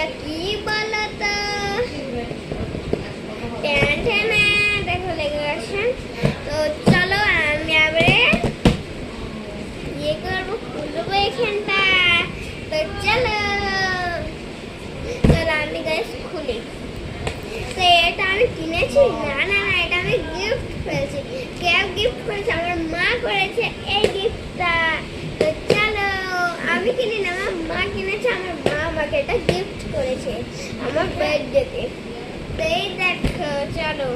এটা কি বলো তো? দেখো লেগে গেছে। তো চলো আমি এবারে ইয়ে করবো, খুলবো এখানটা। তো চলো আমি গাইস খুলি। তো এটা আমি কিনেছি না, না না, এটা আমি গিফট পেয়েছি। কেউ গিফট করেছে? আমার মা করেছে এই গিফটটা। তো চলো, আমি কিনি না, আমার মা কিনেছে। আমার মা আমাকে এটা গিফট করেছে আমার বার্থডেতে। তো এই দেখো, চলো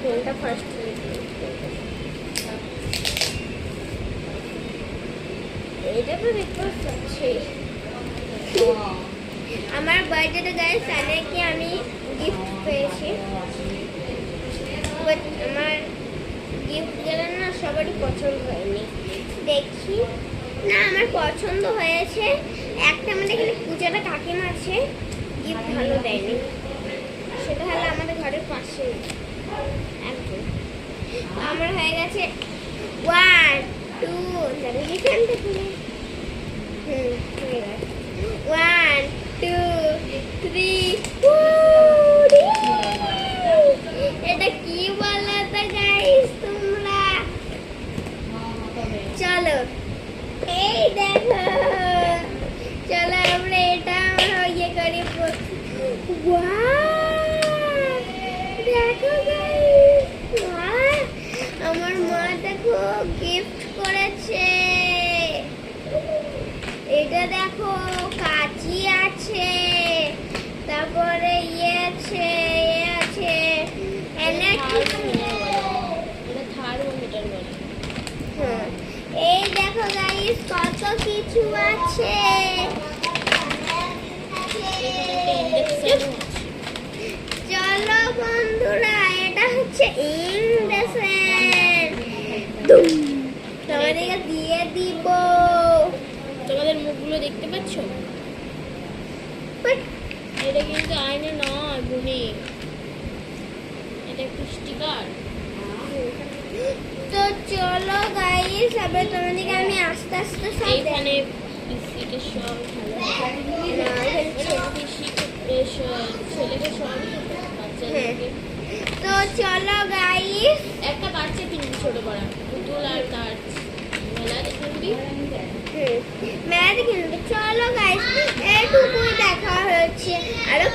কোনটা ফার্স্ট এইটা তো দেখতে পাচ্ছি। আমার বার্থডেতে গাইস অনেকে আমি গিফট পেয়েছি, বাট আমার গিফট গুলো না সবারই পছন্দ হয়নি। দেখি, না আমার পছন্দ হয়েছে একটা। আমাদের এখানে পূজাটা কাকিমা আছে, গিফট ভালো দেয়নি। সেটা হলো আমাদের ঘরের পাশে একজন। আমার হয়ে গেছে 1 2 এখানটা খুলে। হয়ে গেছে 1 2 3। এটা কি বলো তো গাইস তোমরা? চলো এই দেখো, চলো আমরা এটা ইয়ে করি। দেখো গাইস, আমার মা দেখো গিফট করেছে। এটা দেখো কাঁচি আছে, তারপরে ইয়ে আছে, এই দেখো গাইস কত কিছু আছে। চলো বন্ধুরা, এটা হচ্ছে ইনডেসেন্ট। তোমাদেরকে দিয়ে দিব। তোমাদের মুখগুলো দেখতে পাচ্ছ? এটা কিন্তু আয়না নয় বুনি, এটা একটা স্টিকার। তো চলো গাইস, এবার তোমাদেরকে আমি আস্তে আস্তে সব এইখানে বিস্কিটের সব ছেলেকে সব বাচ্চাদেরকে। তো চলো গাইস, একটা বাচ্চা কিনবি ছোট বড় পুতুল আর তার মেলা দেখবি। মেলা দেখে চলো গাইস, এটুকুই দেখা হচ্ছে। আরো